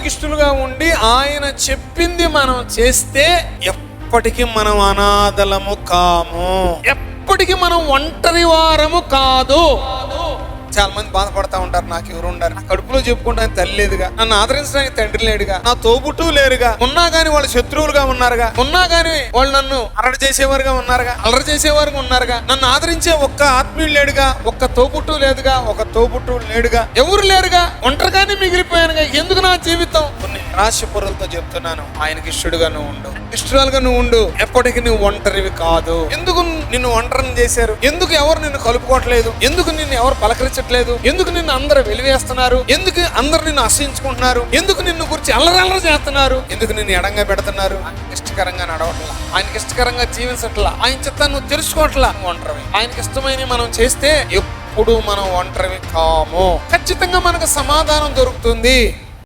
ఆయనకి ఇష్టలుగా ఉండి ఆయన చెప్పింది మనం చేస్తే ఎప్పటికీ మనం అనాథలము కాము, ఎప్పటికీ మనం ఒంటరి వారము కాదు. చాలా మంది బాధపడతా ఉంటారు, నాకు ఎవరు ఉండరు, నా కడుపులో చెప్పుకుంటానికి తల్లి లేదుగా, నన్ను ఆదరించడానికి తండ్రి లేడుగా, నా తోబుట్టు లేరుగా, ఉన్నా గానీ వాళ్ళు శత్రువులుగా ఉన్నారుగా, ఉన్నా గానీ వాళ్ళు నన్ను అల్లరి చేసేవారుగా ఉన్నారుగా, అల్లరి చేసేవారుగా ఉన్నారుగా, నన్ను ఆదరించే ఒక్క ఆత్మీయుడు లేడుగా, ఒక్క తోబుట్టు లేదుగా, ఒక తోబుట్టు లేడుగా, ఎవరు లేరుగా, ఒంటరిగానే మిగిలిపోయానుగా, ఎందుకు నా జీవితం? కొన్ని నిరాశపరులతో చెప్తున్నాను, ఆయనకి ఇష్టడుగా నువ్వు ఉండు, ఇష్టరాలుగా నువ్వు ఉండు, ఎప్పటికీ నువ్వు ఒంటరివి కాదు. ఎందుకు నిన్ను ఒంటరిని చేశారు? ఎందుకు ఎవరు నిన్ను కలుపుకోవట్లేదు? ఎందుకు నిన్ను ఎవరు పలకరించట్లేదు? ఎందుకు నిన్ను అందరూ వెలివేస్తున్నారు? ఎందుకు అందరు నిన్ను అసహించుకుంటున్నారు? ఎందుకు నిన్ను గురించి అల్లరల్లరి చేస్తున్నారు? ఎందుకు నిన్ను ఎడంగా పెడుతున్నారు? ఆయనకి ఇష్టకరంగా నడవట్లా, ఆయనకి ఇష్టకరంగా జీవించట్లా, ఆయన చిత్తాన్ని నువ్వు తెలుసుకోవట్లా, ఒంటరివి. ఆయనకి ఇష్టమైన మనం చేస్తే ఎప్పుడు మనం ఒంటరివి కాము. ఖచ్చితంగా మనకు సమాధానం దొరుకుతుంది.